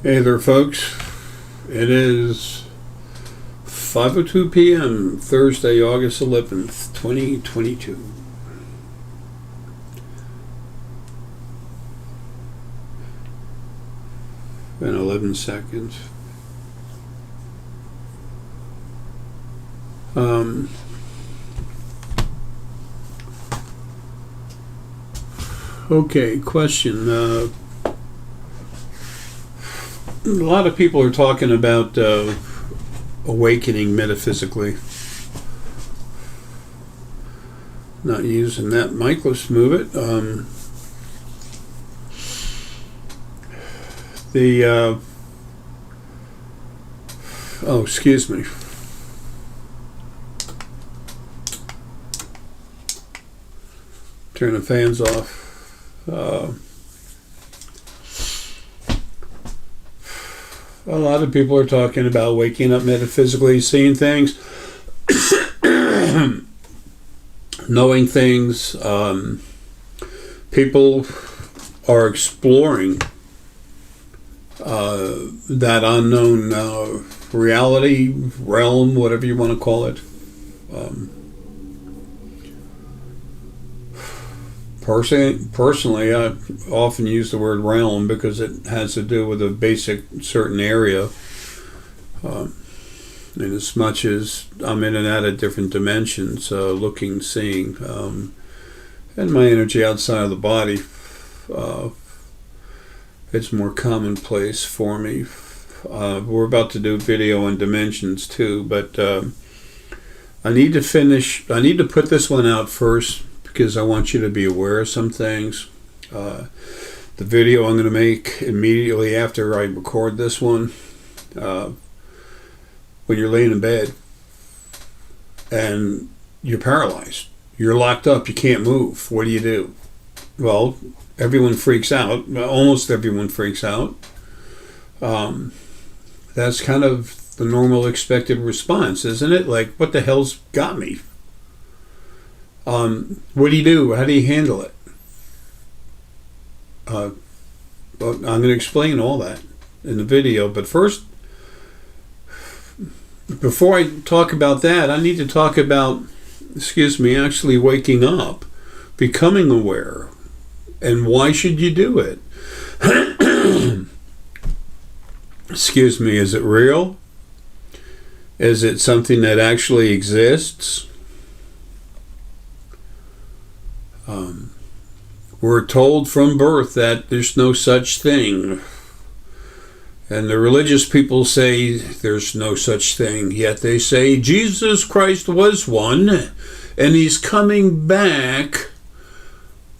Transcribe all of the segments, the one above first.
Hey there, folks. It is 5:02 p.m. Thursday, August 11th, 2022. And 11 seconds. Okay, question. A lot of people are talking about awakening metaphysically. Not using that mic, let's move it. Oh, excuse me. Turn the fans off. A lot of people are talking about waking up metaphysically, seeing things, knowing things. People are exploring that unknown reality, realm, whatever you want to call it. Personally, I often use the word realm because it has to do with a basic certain area. And as much as I'm in and out of different dimensions, looking, seeing, and my energy outside of the body, it's more commonplace for me. We're about to do video on dimensions too, but I need to put this one out first, because I want you to be aware of some things. The video I'm going to make immediately after I record this one, when you're laying in bed and you're paralyzed, you're locked up, you can't move, what do? Well, everyone freaks out. Almost everyone freaks out. That's kind of the normal expected response, isn't it? Like, what the hell's got me? What do? How do you handle it? Well, I'm going to explain all that in the video, but first, before I talk about that, I need to talk about, actually waking up, becoming aware, and why should you do it? Is it real? Is it something that actually exists? We're told from birth that there's no such thing. And the religious people say there's no such thing. Yet they say Jesus Christ was one, and he's coming back.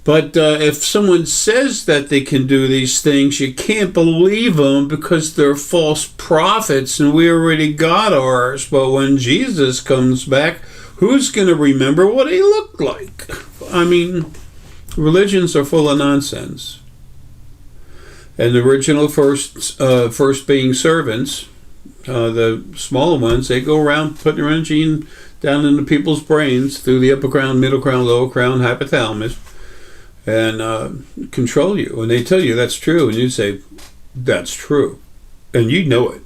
But if someone says that they can do these things, you can't believe them because they're false prophets, and we already got ours. But when Jesus comes back, who's going to remember what he looked like? I mean, religions are full of nonsense. And the original first being servants, the smaller ones, they go around putting their energy down into people's brains through the upper crown, middle crown, lower crown, hypothalamus, and control you. And they tell you that's true, and you say, that's true. And you know it.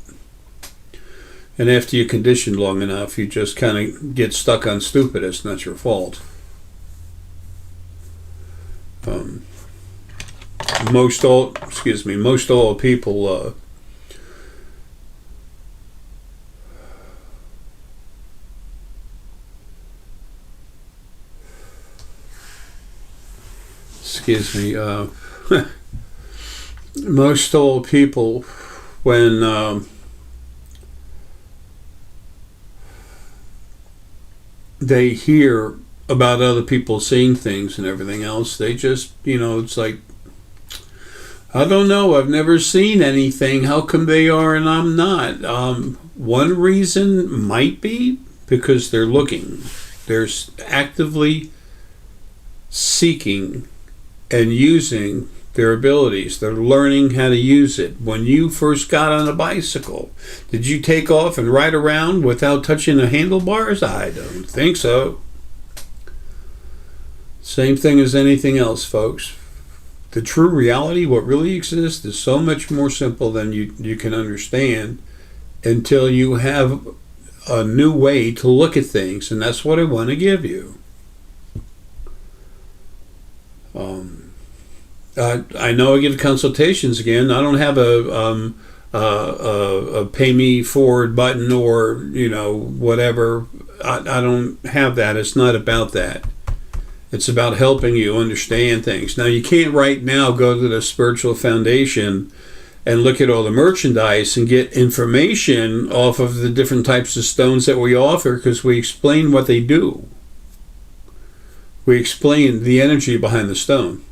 And after you're conditioned long enough, you just kind of get stuck on stupid. It's not your fault. Most all people most all people, when they hear about other people seeing things and everything else, they just, it's like, I don't know, I've never seen anything, how come they are and I'm not? One reason might be because they're looking. They're actively seeking and using their abilities. They're learning how to use it. When you first got on a bicycle, did you take off and ride around without touching the handlebars? I don't think so. Same thing as anything else, folks. the true reality, what really exists, is so much more simple than you can understand until you have a new way to look at things, and that's what I want to give you. I know I give consultations again. I don't have a pay me forward button or whatever. I don't have that. It's not about that. It's about helping you understand things. Now, you can't right now go to the Spiritual Foundation and look at all the merchandise and get information off of the different types of stones that we offer, because we explain what they do. We explain the energy behind the stone.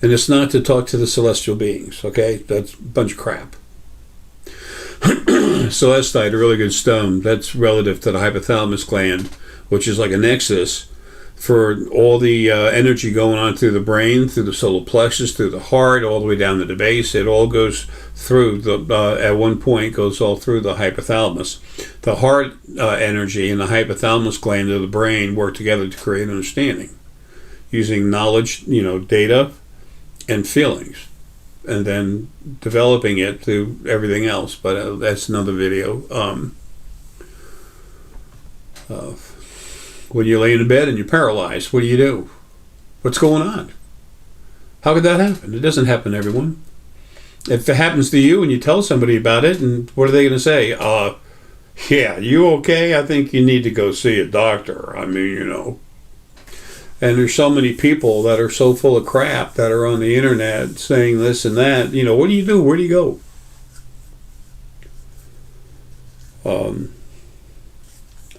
And it's not to talk to the celestial beings, okay? That's a bunch of crap. Celestite, a really good stone, that's relative to the hypothalamus gland, which is like a nexus for all the energy going on through the brain, through the solar plexus, through the heart, all the way down to the base. It all goes through, at one point, goes all through the hypothalamus. The heart energy and the hypothalamus gland of the brain work together to create understanding, using knowledge, data, and feelings, and then developing it through everything else. But that's another video. When you lay in bed and you're paralyzed, what do? What's going on? How could that happen? It doesn't happen to everyone. If it happens to you and you tell somebody about it, and what are they going to say? Yeah, you okay? I think you need to go see a doctor. I mean, And there's so many people that are so full of crap that are on the internet saying this and that. What do you do? Where do you go?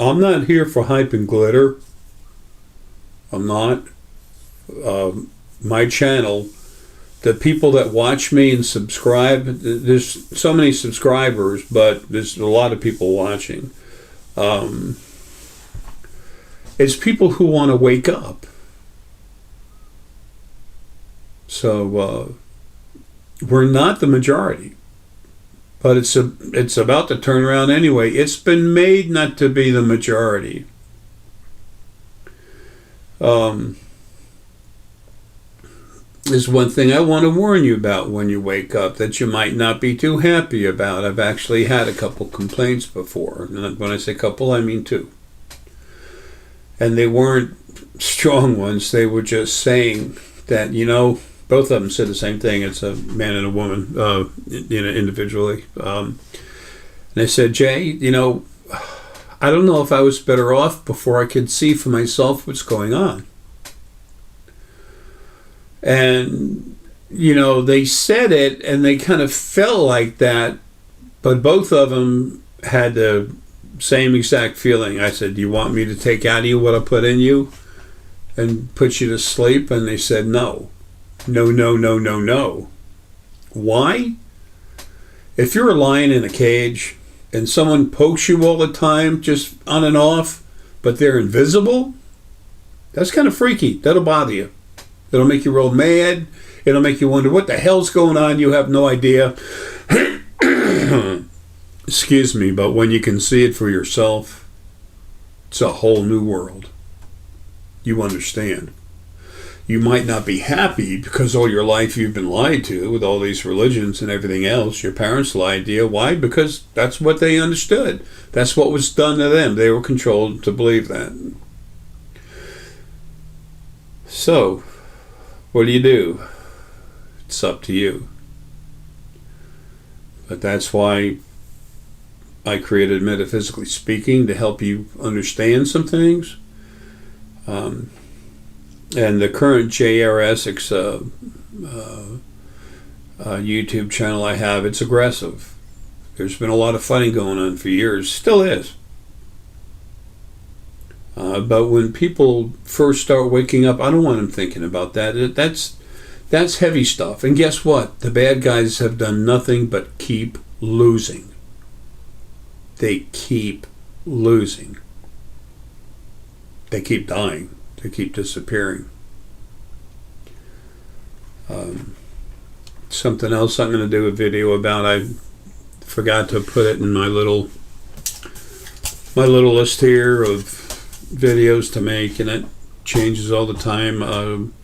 I'm not here for hype and glitter. I'm not. My channel, the people that watch me and subscribe, there's so many subscribers, but there's a lot of people watching. It's people who want to wake up. So we're not the majority, but it's about to turn around anyway. It's been made not to be the majority. There's one thing I want to warn you about when you wake up that you might not be too happy about. I've actually had a couple complaints before. And when I say couple, I mean two. And they weren't strong ones. They were just saying that, both of them said the same thing. It's a man and a woman, individually. And they said, Jay, I don't know if I was better off before I could see for myself what's going on. And, they said it and they kind of felt like that, but both of them had the same exact feeling. I said, do you want me to take out of you what I put in you and put you to sleep? And they said, no. No. Why? If you're a lion in a cage and someone pokes you all the time, just on and off, but they're invisible, that's kind of freaky. That'll bother you. It'll make you real mad. It'll make you wonder what the hell's going on. You have no idea. Excuse me, but when you can see it for yourself, it's a whole new world. You understand. You might not be happy because all your life you've been lied to with all these religions and everything else. Your parents lied to you. Why? Because that's what they understood. That's what was done to them. They were controlled to believe that. So, what do? It's up to you. But that's why I created Metaphysically Speaking, to help you understand some things. And the current J.R. Essex YouTube channel I have, it's aggressive. There's been a lot of fighting going on for years. Still is. But when people first start waking up, I don't want them thinking about that. That's heavy stuff. And guess what? The bad guys have done nothing but keep losing. They keep losing. They keep dying. They keep disappearing. Something else I'm going to do a video about. I forgot to put it in my little list here of videos to make, and it changes all the time.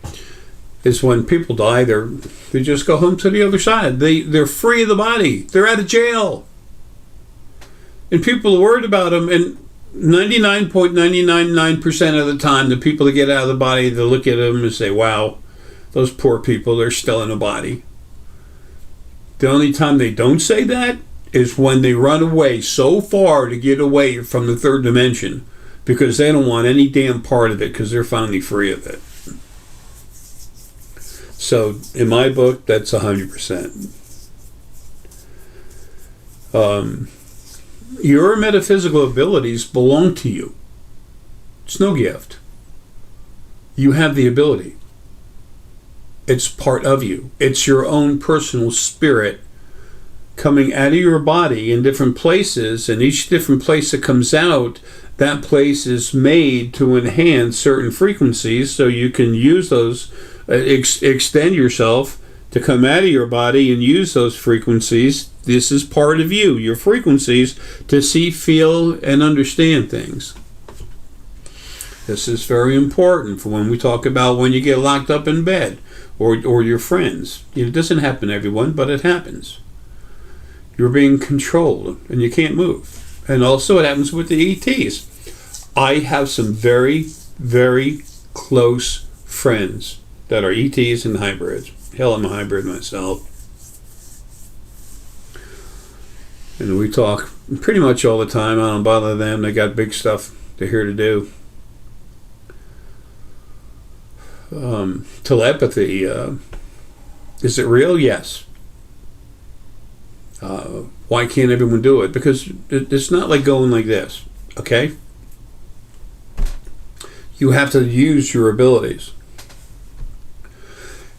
is when people die, they just go home to the other side. They're free of the body. They're out of jail. And people are worried about them, and 99.999% of the time, the people that get out of the body, they look at them and say, wow, those poor people, they're still in the body. The only time they don't say that is when they run away so far to get away from the third dimension, because they don't want any damn part of it, because they're finally free of it. So, in my book, that's 100%. Your metaphysical abilities belong to you. It's no gift. You have the ability. It's part of you. It's your own personal spirit coming out of your body in different places, and each different place that comes out, that place is made to enhance certain frequencies, so you can use those, extend yourself to come out of your body and use those frequencies. This is part of you, your frequencies, to see, feel, and understand things. This is very important for when we talk about when you get locked up in bed, or your friends. It doesn't happen to everyone, but it happens. You're being controlled, and you can't move. And also it happens with the ETs. I have some very, very close friends that are ETs and hybrids. Hell, I'm a hybrid myself. And we talk pretty much all the time. I don't bother them. They got big stuff they're here to do. Telepathy, is it real? Yes. Why can't everyone do it? Because it's not like going like this, okay? You have to use your abilities.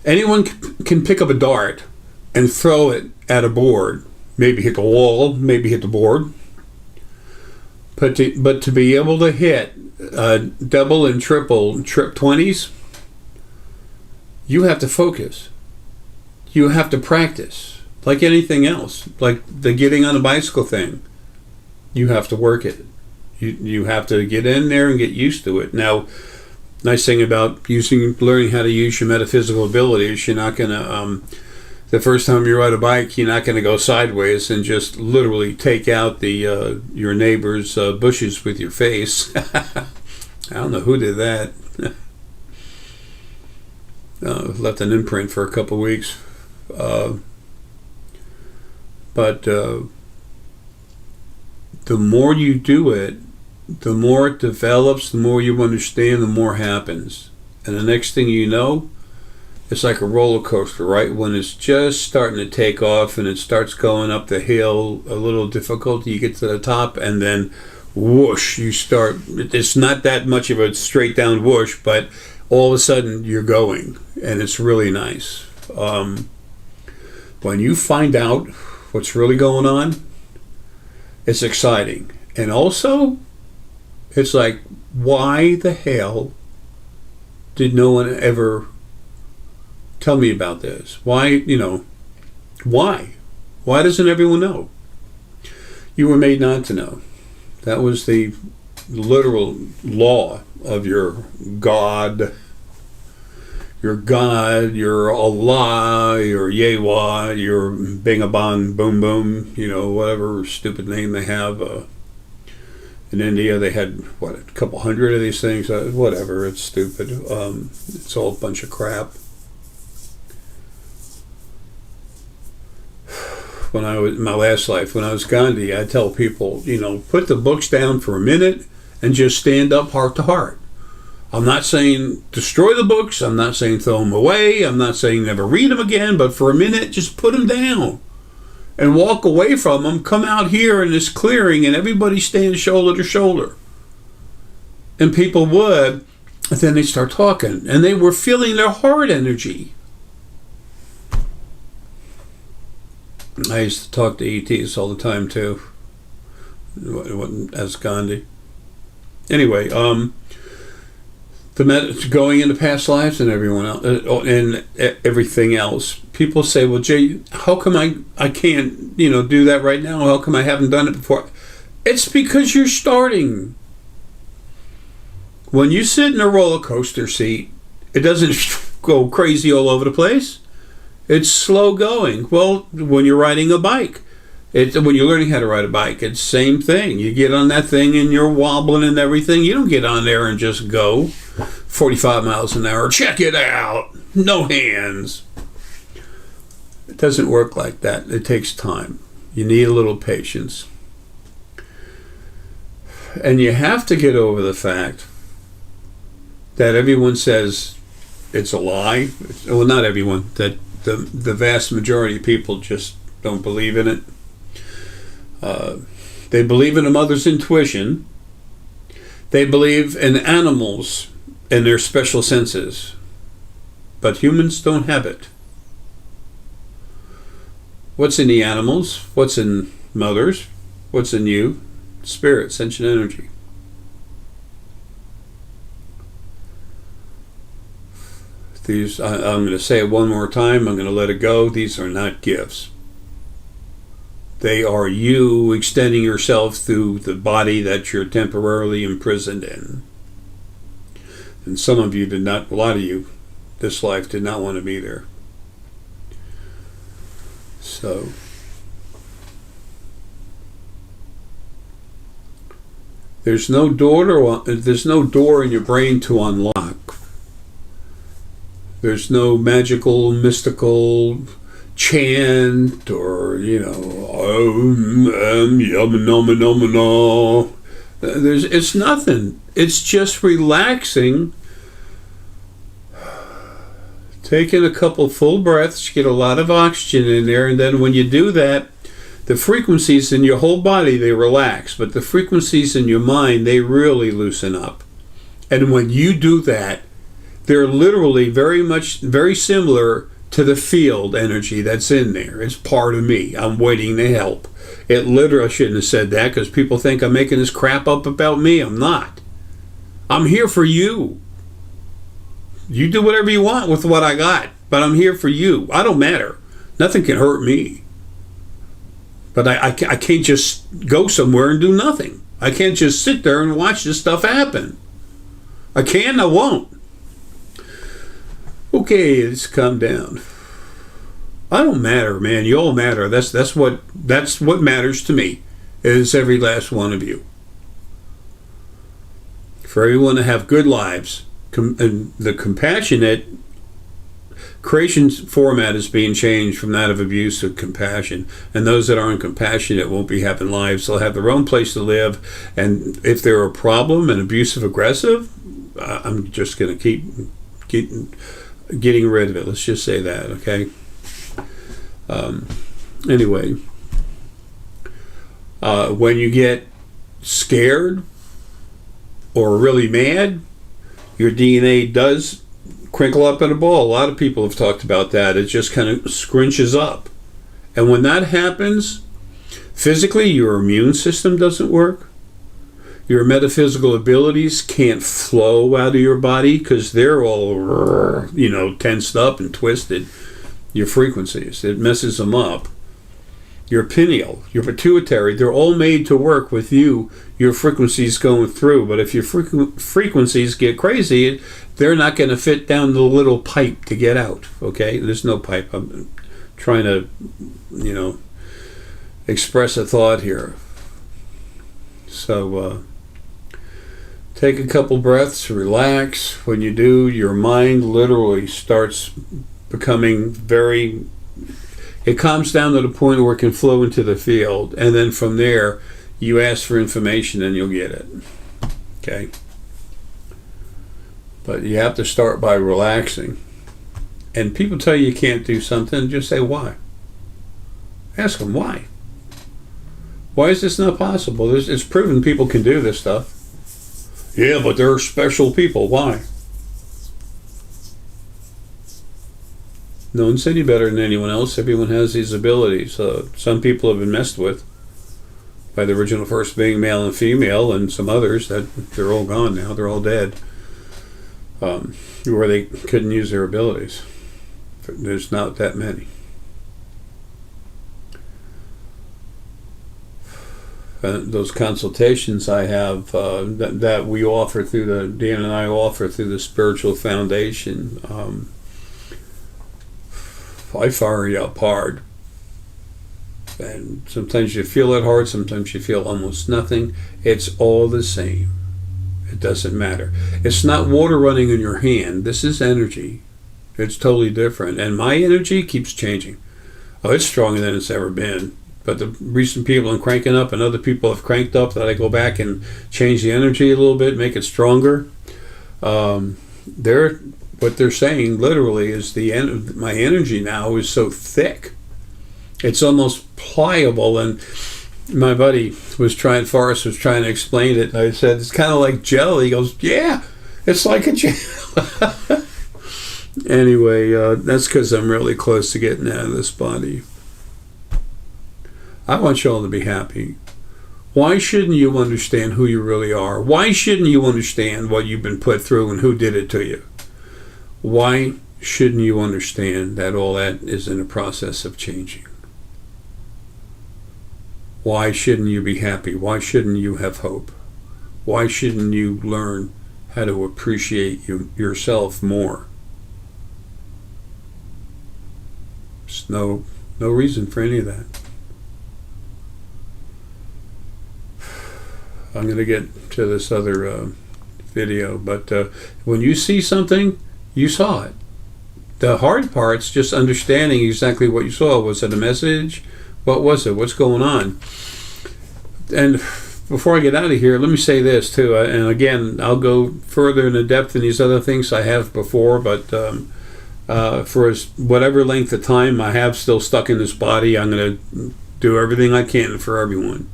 Anyone can pick up a dart and throw it at a board. Maybe hit the wall, maybe hit the board. But to be able to hit double and triple 20s, you have to focus. You have to practice. Like anything else. Like the getting on a bicycle thing. You have to work it. You have to get in there and get used to it. Now, nice thing about learning how to use your metaphysical abilities, you're not going to, the first time you ride a bike, you're not going to go sideways and just literally take out your neighbor's bushes with your face. I don't know who did that. Left an imprint for a couple of weeks. But the more you do it, the more it develops, the more you understand, the more happens. And the next thing you know, it's like a roller coaster, right? When it's just starting to take off and it starts going up the hill, a little difficulty, you get to the top, and then whoosh, you start. It's not that much of a straight down whoosh, but all of a sudden you're going, and it's really nice. When you find out what's really going on, it's exciting. And also, it's like, why the hell did no one ever tell me about this? Why? Why? Why doesn't everyone know? You were made not to know. That was the literal law of your God, your Allah, your Yewa, your Bingabong Boom Boom, whatever stupid name they have. In India, they had, a couple hundred of these things? Whatever, it's stupid. It's all a bunch of crap. When I was in my last life, when I was Gandhi, I tell people, put the books down for a minute and just stand up heart to heart. I'm not saying destroy the books. I'm not saying throw them away. I'm not saying never read them again. But for a minute, just put them down and walk away from them. Come out here in this clearing and everybody stand shoulder to shoulder. And people would, and then they start talking. And they were feeling their heart energy. I used to talk to ETs all the time too. As Gandhi. Anyway, going into past lives and everyone else, and everything else. People say, "Well, Jay, how come I can't do that right now? How come I haven't done it before?" It's because you're starting. When you sit in a roller coaster seat, it doesn't go crazy all over the place. It's slow going. Well, when you're riding a bike, when you're learning how to ride a bike, it's the same thing. You get on that thing and you're wobbling and everything. You don't get on there and just go 45 miles an hour. Check it out. No hands. It doesn't work like that. It takes time. You need a little patience. And you have to get over the fact that everyone says it's a lie. Well, not everyone. That the vast majority of people just don't believe in it. They believe in a mother's intuition. They believe in animals and their special senses. But humans don't have it. What's in the animals? What's in mothers? What's in you? Spirit, sentient energy. These, I'm going to say it one more time. I'm going to let it go. These are not gifts. They are you extending yourself through the body that you're temporarily imprisoned in. And some of you did not, a lot of you, this life did not want to be there. So, there's no door in your brain to unlock. There's no magical, mystical chant or, it's nothing. It's just relaxing, taking a couple full breaths, get a lot of oxygen in there, and then when you do that, the frequencies in your whole body, they relax, but the frequencies in your mind, they really loosen up. And when you do that, they're literally very similar to the field energy that's in there. It's part of me. I'm waiting to help. It literally, I shouldn't have said that because people think I'm making this crap up about me. I'm not. I'm here for you. You do whatever you want with what I got, but I'm here for you. I don't matter. Nothing can hurt me. But I can't just go somewhere and do nothing. I can't just sit there and watch this stuff happen. I can, I won't. Okay, let's calm down. I don't matter, man. You all matter. That's what matters to me. Is every last one of you. For everyone to have good lives. And the compassionate creation's format is being changed from that of abuse to compassion. And those that aren't compassionate won't be having lives. They'll have their own place to live. And if they're a problem and abusive aggressive, I'm just going to keep getting rid of it. Let's just say that, okay? Anyway, when you get scared or really mad, your DNA does crinkle up in a ball. A lot of people have talked about that. It just kind of scrunches up. And when that happens, physically, your immune system doesn't work. Your metaphysical abilities can't flow out of your body because they're all, tensed up and twisted. Your frequencies, it messes them up. Your pineal, your pituitary, they're all made to work with you, your frequencies going through. But if your frequencies get crazy, they're not going to fit down the little pipe to get out, okay? There's no pipe. I'm trying to, express a thought here. So, take a couple breaths, relax. When you do, your mind literally starts becoming it calms down to the point where it can flow into the field. And then from there, you ask for information and you'll get it. Okay? But you have to start by relaxing. And people tell you can't do something, just say why. Ask them why. Why is this not possible? It's proven people can do this stuff. Yeah, but they're special people. Why? No one's any better than anyone else. Everyone has these abilities. Some people have been messed with by the original first being male and female, and some others that they're all gone now. They're all dead. Where they couldn't use their abilities. There's not that many. Those consultations I have that we offer through Dan and I offer through the Spiritual Foundation. I fire you up hard. And sometimes you feel it hard, sometimes you feel almost nothing. It's all the same. It doesn't matter. It's not water running in your hand. This is energy. It's totally different. And my energy keeps changing. Oh, it's stronger than it's ever been. But the recent people I'm cranking up and other people have cranked up that I go back and change the energy a little bit, make it stronger. What they're saying literally is my energy now is so thick. It's almost pliable. And my buddy Forrest was trying to explain it. And I said, it's kind of like jelly. He goes, yeah, it's like a jelly. Anyway, that's because I'm really close to getting out of this body. I want you all to be happy. Why shouldn't you understand who you really are? Why shouldn't you understand what you've been put through and who did it to you? Why shouldn't you understand that all that is in a process of changing? Why shouldn't you be happy? Why shouldn't you have hope? Why shouldn't you learn how to appreciate yourself more? There's no reason for any of that. I'm going to get to this other video, but when you see something, you saw it. The hard part's just understanding exactly what you saw. Was it a message? What was it? What's going on? And before I get out of here, let me say this too. And again, I'll go further into depth in these other things I have before, but for whatever length of time I have still stuck in this body, I'm going to do everything I can for everyone.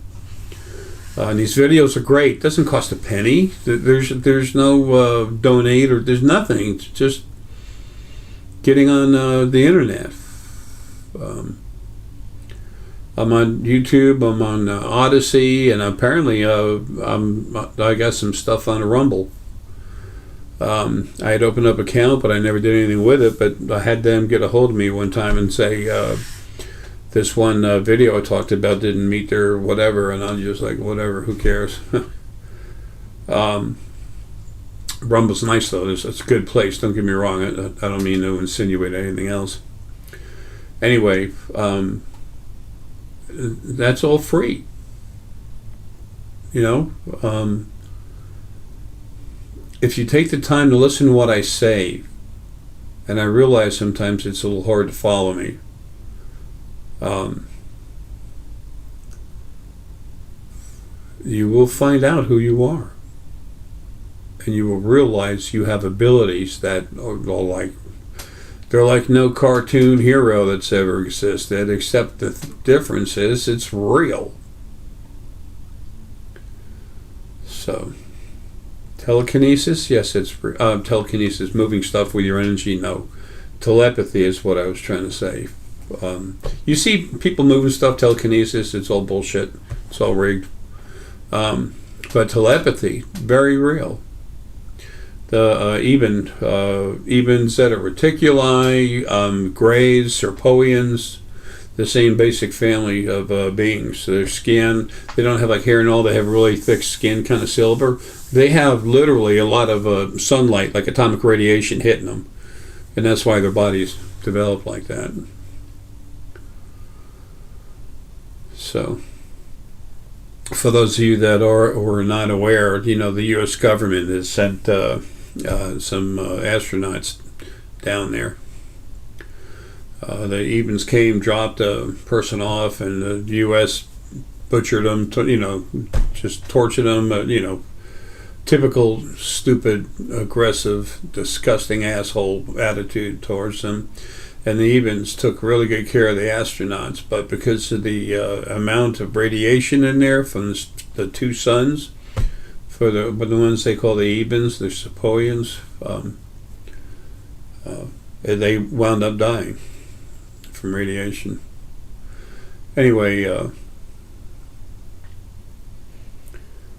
And these videos are great. It doesn't cost a penny. There's no donate or there's nothing. It's just getting on the internet. I'm on YouTube. I'm on Odyssey, and apparently I got some stuff on Rumble. I had opened up an account, but I never did anything with it. But I had them get a hold of me one time and say, this one video I talked about didn't meet their whatever, and I'm just like, whatever, who cares? Rumble's nice though. It's a good place. Don't get me wrong. I don't mean to insinuate anything else. Anyway, that's all free. You know, if you take the time to listen to what I say, and I realize sometimes it's a little hard to follow me. You will find out who you are, and you will realize you have abilities that are they're like no cartoon hero that's ever existed, except the difference is it's real. So telekinesis, yes, it's telekinesis, moving stuff with your energy. No, telepathy is what I was trying to say. You see people moving stuff, telekinesis, it's all bullshit. It's all rigged. But telepathy, very real. The even zeta reticuli, grays, serpoians, the same basic family of beings. Their skin, they don't have like hair and all, they have really thick skin, kind of silver. They have literally a lot of sunlight, like atomic radiation hitting them. And that's why their bodies develop like that. So, for those of you that are or are not aware, you know, the U.S. government has sent some astronauts down there. The Evans came, dropped a person off, and the U.S. butchered them, just tortured them, typical stupid, aggressive, disgusting asshole attitude towards them. And the Evans took really good care of the astronauts, but because of the amount of radiation in there from the two suns, for the ones they call the Evans, the Sepoians, they wound up dying from radiation. Anyway,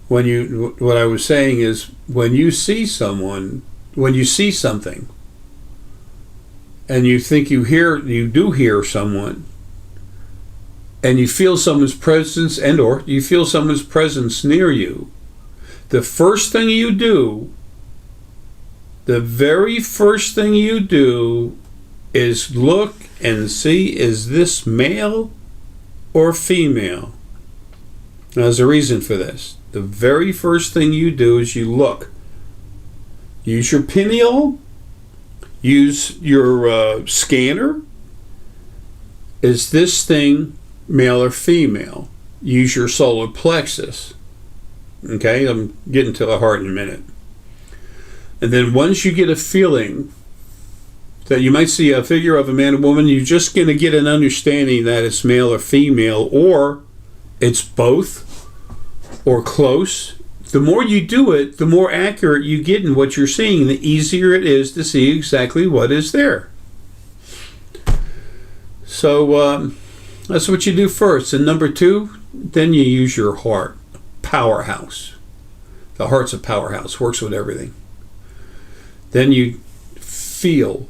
what I was saying is, when you see something, and you think you do hear someone, and you feel someone's presence, or you feel someone's presence near you, the very first thing you do is look and see, is this male or female? Now, there's a reason for this. The very first thing you do is you look. Use your pineal. Use your scanner. Is this thing male or female? Use your solar plexus. Okay, I'm getting to the heart in a minute. And then once you get a feeling that you might see a figure of a man or woman, you're just going to get an understanding that it's male or female, or it's both, or close. The more you do it, the more accurate you get in what you're seeing, the easier it is to see exactly what is there. So that's what you do first. And number two, then you use your heart. Powerhouse. The heart's a powerhouse, works with everything. Then you feel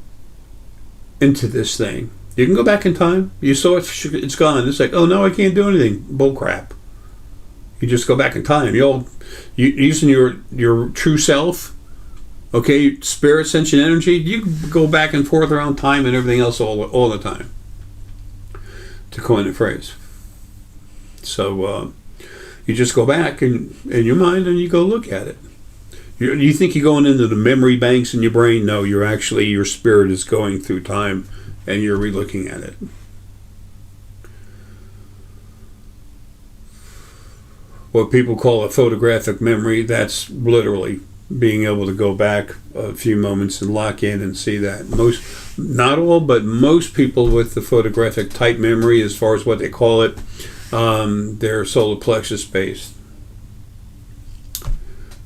into this thing. You can go back in time. You saw it's gone. It's like, oh no, I can't do anything. Bull crap. You just go back in time. You using your true self, okay, spirit, sentient energy. You go back and forth around time and everything else all the time, to coin a phrase. So you just go back in your mind and you go look at it. You think you're going into the memory banks in your brain? No, your spirit is going through time and you're re-looking at it. What people call a photographic memory, that's literally being able to go back a few moments and lock in and see that. Not all, but most people with the photographic type memory, as far as what they call it, they're solar plexus based.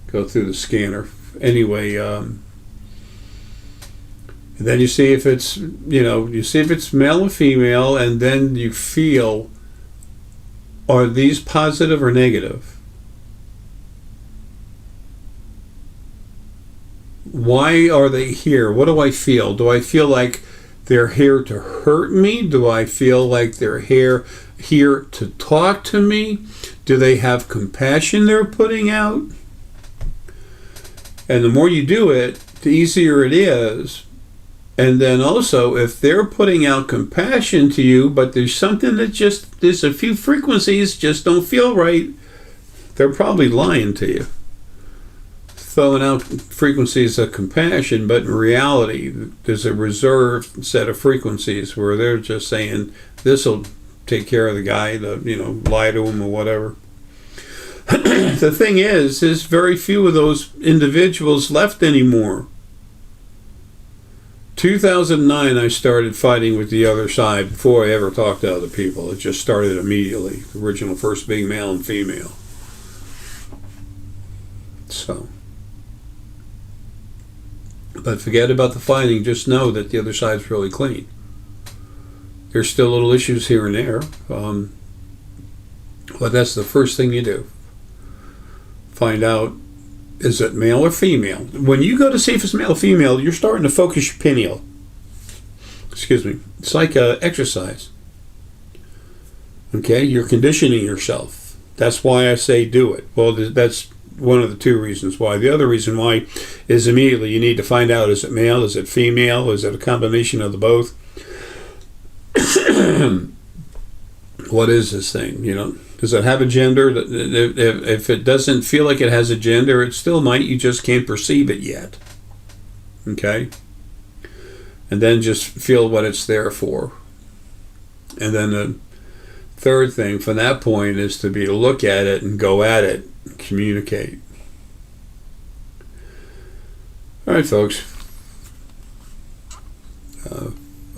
Go through the scanner. Anyway, and then you see if it's, male or female, and then you feel, are these positive or negative? Why are they here? What do I feel? Do I feel like they're here to hurt me? Do I feel like they're here to talk to me? Do they have compassion they're putting out? And the more you do it, the easier it is. And then also, if they're putting out compassion to you, but there's something that there's a few frequencies just don't feel right, they're probably lying to you. Throwing out frequencies of compassion, but in reality, there's a reserved set of frequencies where they're just saying, this will take care of the guy, lie to him or whatever. The thing is, there's very few of those individuals left anymore. 2009, I started fighting with the other side before I ever talked to other people. It just started immediately. The original first being male and female. So. But forget about the fighting. Just know that the other side's really clean. There's still little issues here and there. But that's the first thing you do. Find out, is it male or female? When you go to see if it's male or female, you're starting to focus your pineal. Excuse me. It's like exercise. Okay? You're conditioning yourself. That's why I say do it. Well, that's one of the two reasons why. The other reason why is immediately you need to find out, is it male? Is it female? Is it a combination of the both? What is this thing? Does it have a gender? If it doesn't feel like it has a gender, it still might. You just can't perceive it yet. Okay? And then just feel what it's there for. And then the third thing from that point is to be to look at it and go at it and communicate. All right, folks.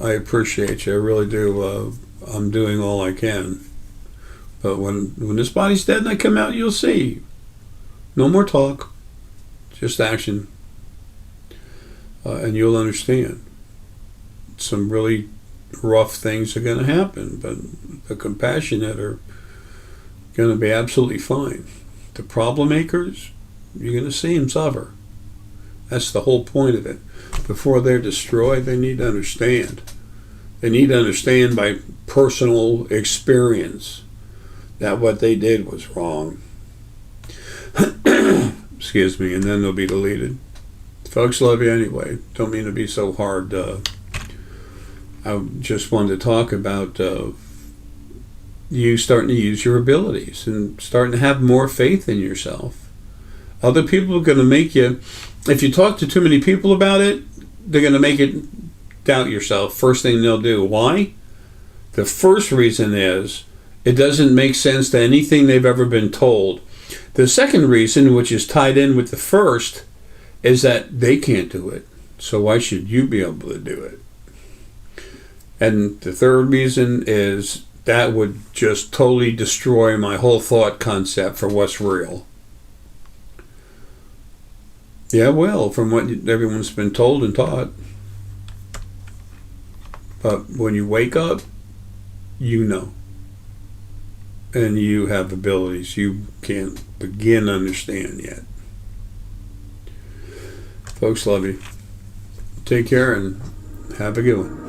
I appreciate you. I really do. I'm doing all I can. But when this body's dead and I come out, you'll see. No more talk. Just action. And you'll understand. Some really rough things are going to happen, but the compassionate are going to be absolutely fine. The problem makers, you're going to see them suffer. That's the whole point of it. Before they're destroyed, they need to understand. They need to understand by personal experience that what they did was wrong. Excuse me, and then they'll be deleted. Folks, love you anyway. Don't mean to be so hard. I just wanted to talk about you starting to use your abilities and starting to have more faith in yourself. Other people are going to make you, if you talk to too many people about it, they're going to make it doubt yourself. First thing they'll do. Why? The first reason is it doesn't make sense to anything they've ever been told. The second reason, which is tied in with the first, is that they can't do it. So why should you be able to do it? And the third reason is that would just totally destroy my whole thought concept for what's real. Yeah, well, from what everyone's been told and taught. But when you wake up, you know. And you have abilities you can't begin to understand yet. Folks, love you. Take care and have a good one.